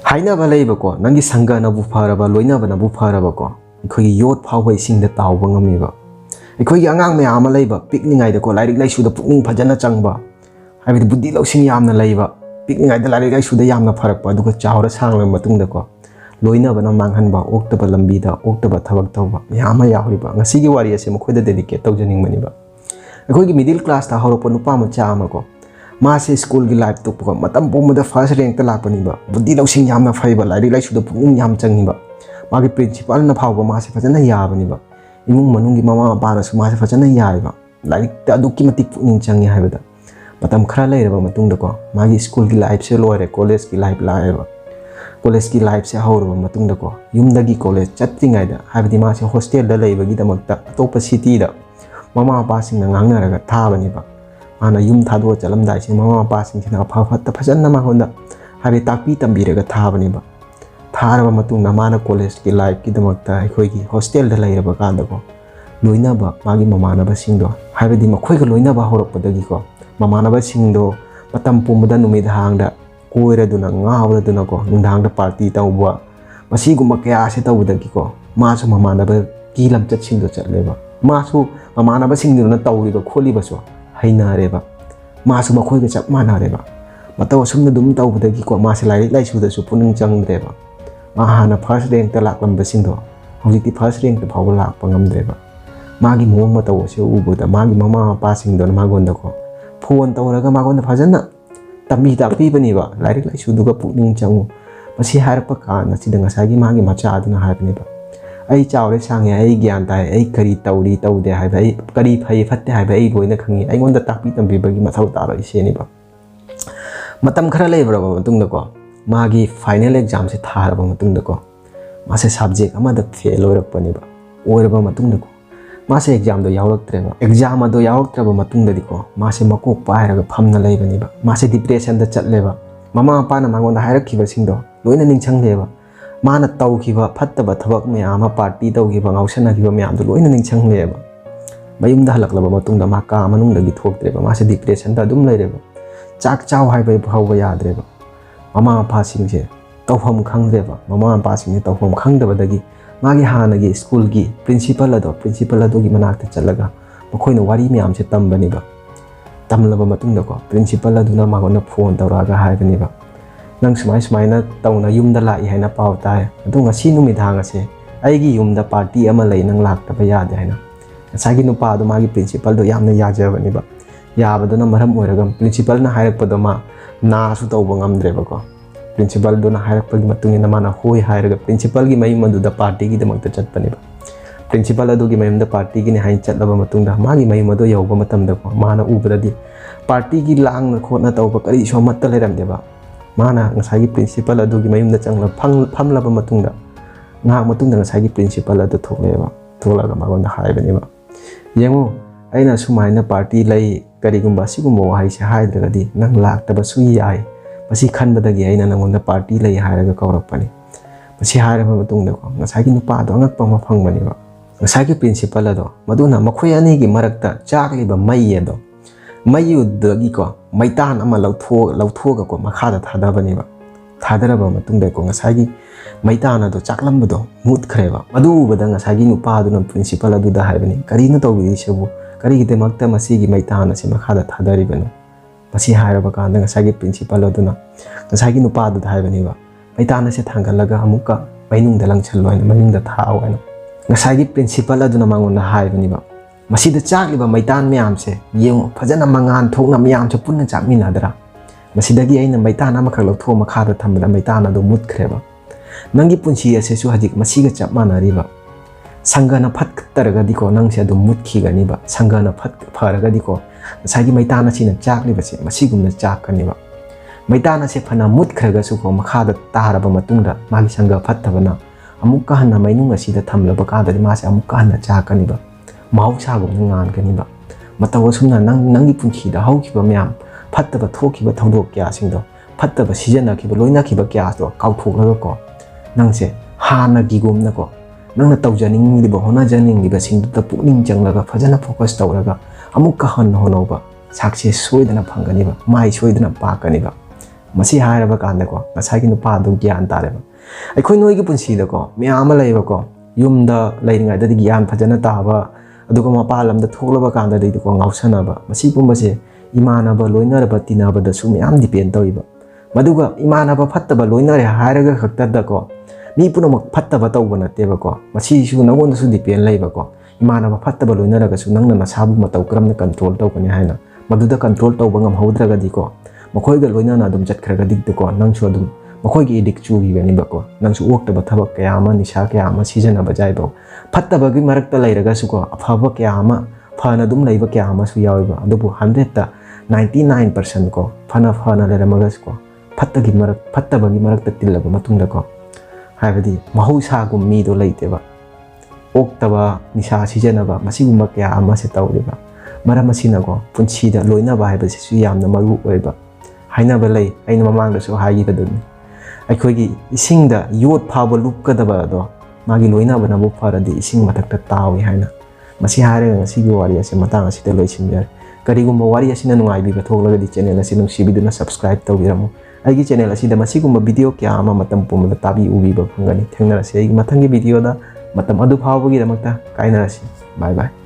हाइनब लेबको नंगी संगनबु फरबा लोइनबनबु फरबको अखोगी vote फावबा इसिंगदा तावबा ngamiba अखोगी अंगांग मयाम लेबा पिकनिंगाइदको lyric लाइसुदा पुकनिंग फजना चंगबा हाइबदि बुद्धि लौसिंग यामना लेबा पिकनिंगाइदा लाइरिक लाइसुदा यामना फरकपा अदुगा चावरा सांगला मतुंगदको लोइनबना मांगहनबा ओक्तबा लंबीदा ओक्तबा थबक तौबा मयाम यावरिबा ngasiगी wari ase मखोइदा डेडिकेट तौजनिंगमनिबा अखोगी मिडिल क्लास ता हौरपा नुपा मचा अमको मासे स्कूल की लाइफ तो मतम पुमदा फर्स्ट रैंक ता लापनिबा बुद्धि लौसिंग यामना फैबा लाइरिक लाइसुदा पुकनिंग याम चंगिबा मागी प्रिंसिपल ना फावबा मासे फजना याबनिबा इमुंग मनुंगी मामा पानासु मासे फजना याइबा लाइरिक ता अदुकी मतिक पुकनिंग चंगी हाइबदा मतम खरा लेरबा मतुंगदको मागी स्कूल की लाइफ से लोरे कॉलेज की लाइफ लाएबा कॉलेज की लाइफ से हौरबा मतुंगदको युमदगी कॉलेज चत्रिंगाइदा हाइबदि मासे हॉस्टेल दा लेबगी दमकता अतोपा सिटी दा मामा पासिंग ngangnaraga थाबनिबा माना युम थादो चलमदाइ से मामा पासिंग अफा फत्ता फजन्ना माहोंदा हाबे तापी तंबीरगा थाबनिबा थारबा मतुंगना माना कॉलेज की लाइफ की दमकता अखोइगी हॉस्टेल दा लेरबा कांदको लोइनाबा मागी ममानबा सिंगदो हाबेदि मखोइगा लोइनाबा हौरकपदगिको ममानबा सिंगदो मतम पुमदा नुमिदांगदा कोइरदुना ngaawradunako nundangda party tawba masiguma kaya se tawdagiko masu mamanaba ki lamchat singdo chatleba masu mamanaba singduna tawriba kholibaso hainareba masu makhoiga chap manareba mataw sumna dum tawdagiko mase lai lai suda su puning changdreba mahana first rank ta laklamba singdo hojikti first rank ta phawba lakpa ngamdreba magi mong mataw se ubuda magi mama pa singdo magondako phone tawraga magonda phajana तमी तापीबनीबा lyric लाइसुदुगा पुकनिंग चंगु मसी हारपा काना सिदा ngसागी मागी मचा अदुना हाबनीबा आई चावरे सांगे आई ज्ञान ताय आई करी तौरी तौदे हाइबा आई करी फै फत्ते हाइबा आई लोइना खंगी आई गोंदा तापी तंबीबगी मथौ तारो इसेनीबा मतम खरा लेबरबा मतुंगदको मागी फाइनल एग्जाम से थारबा मतुंगदको मासे सब्जेक्ट अमदा फेल होरकपनीबा ओरबा मतुंगदको मासे एग्जाम दो यावरक्तरेबा एग्जाम अदो यावरक्तरबा मतुंगददिको मासे मकोक पायरगा फमना लेबनीबा मासे डिप्रेशन दा चटलेबा ममा पाना मांगोंदा हायरखिबा सिंगदो लोइना निंगछंगलेबा माना तौखिबा फत्तबा थबक मयाम पार्टी तौखिबा गाउसनाखिबा मयाम दो लोइना निंगछंगलेबा मयुमदा हलकलबा मतुंगदा मा का मनुंगदगी थोक्तरेबा मासे डिप्रेशन दा दुम लेरेबा चाक चाव हाइबा फावबा याद्रेबा ममा पासिंगसे तौफम खंगद्रेबा ममा पासिंगसे तौफम खंगदबदगी मागी हानगी स्कूल की प्रिंसिपल की मनाक्ता चलगा मखोइना वारी म्याम से तंबनीबा तमलबा मतुंगदको प्रिंसिपल अदुना मागोना फोन तौरागा हाइबनीबा नंग सुमाय सुमायना तौना युमदा लाई हाइना पाव ताय अदु ngasi नुमिदांग से आइगी युमदा पार्टी अमा लै नंग लाक्तबा यादे हाइना ngसागी नुपा दो मागी प्रिंसिपल दो यामना याजबनीबा याबदुना मरम ओइरगा प्रिंसिपल ना हाइरकपदो मा नासु तौबा ngamdrebako प्रिंसिपल दोना हायरकपगी मतुंगिना माना होय हायरगा प्रिंसिपल की मई मदुदा पार्टी की दमकता चटपनीबा प्रिंसिपल अदुगी मयमदा पार्टी की हाइन चटलबा मतुंगदा मागी मई मदो यौबा मतमदको माना उबददी पार्टी की लांगना खोना तौबा करी सो मत्त लेरमदेबा माना ngसागी प्रिंसिपल अदुगी मयमदा चंगला फमलबा मतुंगदा ngak मतुंगदा ngसागी प्रिंसिपल अदु थोलेबा थोलागा मागोंदा हायबनीबा येंगो अइना सुमाइना पार्टी लै करिगुंबा सिगुंबा वाहाई से हायद्रगदी नंग लाक्तबा सुई याय मसी खनबदगी आइना नंगोंदा पार्टी लै हायरगा कौरकपनी मसी हायरबा मतुंगदको ngसागी नुपादो अंगकपा मा फंगबनीबा ngसागी प्रिंसिपल अदो मदुना मखोय अनीगी मरक्ता चाकलिबा मई अदो मईउदगीको मैतान अमा लौथोगको मखादा थादबनीबा थादरबा मतुंगदको ngसागी मैतान अदो चाकलंबदो मुतखरेबा मदुबदा ngसागी नुपादुना प्रिंसिपल अदुदा हायबनी करिना तौगिदि सेबु करिगिदमक्ता मसीगी मैतान से मखादा थादरिबनो मसी हायरबा कांदा ngसागी प्रिंसिपल अदुना ngसागी नुपादु हायबनीबा मैताना से थांगलगा अमुका मैनुंगदा लंगछललोयना मैनुंगदा थावायना ngसागी प्रिंसिपल अदुना मांगोना हायबनीबा मसीदा चाकलिबा मैतान म्याम से येंगो फजना मंगान थोकना म्याम से पुन्ना चाकमिनादरा मसीदगी अइना मैतान अमखक लौथो मखादा थंबदा मैतान अदु मुतखरेबा नंगी पुंसी असेसु हजिक मसीगा चप मानरिबा संगना फटकतरगदिको नंगसे अदु मुतखिगनीबा संगना फट फरगदिको ngसागी मैताना सिना चाकलिबसे मसीगुमना चाकनिबा मैताना से फना मुतखरगसुको मखादा तारबा मतुंगदा मागी संग फत्तबना अमुक्का हन्ना मैनुंग असिदा थमलबा काददि मासे अमुक्का हन्ना चाकनिबा महौसागुमना nganganiba mataw sumna nanggi punchida haukiba myam fattaba thokiba thongdok kya singdo fattaba sijana kiba loina kiba kya do kauthoklaga ko nangse hana gigumna ko nangna tawjaning liba hona janing liba singdu ta pukning janglaga fajana focus tawraga amukka han honoba sakse soidana phanganiba mai soidana pakaniba ꯃꯁꯤ ꯍꯥꯏꯔꯕ ꯀꯥꯟꯗꯀꯣ ꯉꯁꯥꯏꯒꯤ ꯅꯨꯄꯥꯗꯨ ꯒ꯭ꯌꯥꯟ ꯇꯥꯔꯦꯕ ꯑꯩꯈꯣꯏ ꯅꯣꯏꯒꯤ ꯄꯨꯟꯁꯤꯗꯀꯣ ꯃꯌꯥꯝ ꯑꯃ ꯂꯩꯕꯀꯣ ꯌꯨꯝꯗ ꯂꯩꯔꯤꯉꯩꯗꯗꯤ ꯒ꯭ꯌꯥꯟ ꯐꯖꯅ ꯇꯥꯕ ꯑꯗꯨꯒ ꯃꯄꯥꯟ ꯂꯝꯗ ꯊꯣꯛꯂꯕ ꯀꯥꯟꯗꯗꯤꯀꯣ ꯉꯥꯎꯁꯟꯅꯕ ꯃꯁꯤꯒꯨꯝꯕꯁꯦ ꯏꯃꯥꯟꯅꯕ ꯂꯣꯏꯅꯔꯕ ꯇꯤꯟꯅꯕꯗꯁꯨ ꯃꯌꯥꯝ ꯗꯤꯄꯦꯟ ꯇꯧꯏꯕ मधुगा इमानब फत्तब लोइनरे हायरगा खक्तदको मी पुनमक फत्तब तौब नतेबको मसीसु नगोंदसु डिपेंड लेबको इमानब फत्तब लोइनरगसु नंगना नसाबु मतौ क्रमना कंट्रोल तौकनी हायना मधुदा कंट्रोल तौब ngam हौद्रगदिको मखोइगा लोइनना अदुम चटखरगदिको नंगसु अदुम मखोइगी एडिक्ट चुगिगनिबको नंगसु ओक्तब थबक कया अमा निशा कया अमा सिजनब जायबो फत्तबगी मरक्ता लैरगसुको अफब कया अमा फना दुम लैब कया अमासु यावइबा अदुबु 100 ता 99% को फना लेरमगसको फत्तबगी मरक्ता तिल्लब मतुंगदको हायबदी महौसागुम मीदो लैतेबा ओक्तबा निशा सिजनबा मसिगुम्बा कया अमा से तौरिबा मरम असिनको पुंसीदा लोइनबा हायबसिसु यामना मरु ओइबा हाइनबा लै अइना ममांगदसु हायिबदुनि अखोइगी इसिंगदा योट फाबो लुपकदबादो मागी लोइनबनाबु फरदि इसिंग मथक्ता तावी हायना मसी हारे ngasiगी wari ase matang asida loisinjar karigumba wari asina nungaibida thoglagadi channel asi nungsibiduna subscribe tawbiramu aigi channel asida masigumba video kya ama matam pumda tabi ubiba phangani thengnarase aigi mathangi video da matam adu phawbagi damakta kainarasi bye bye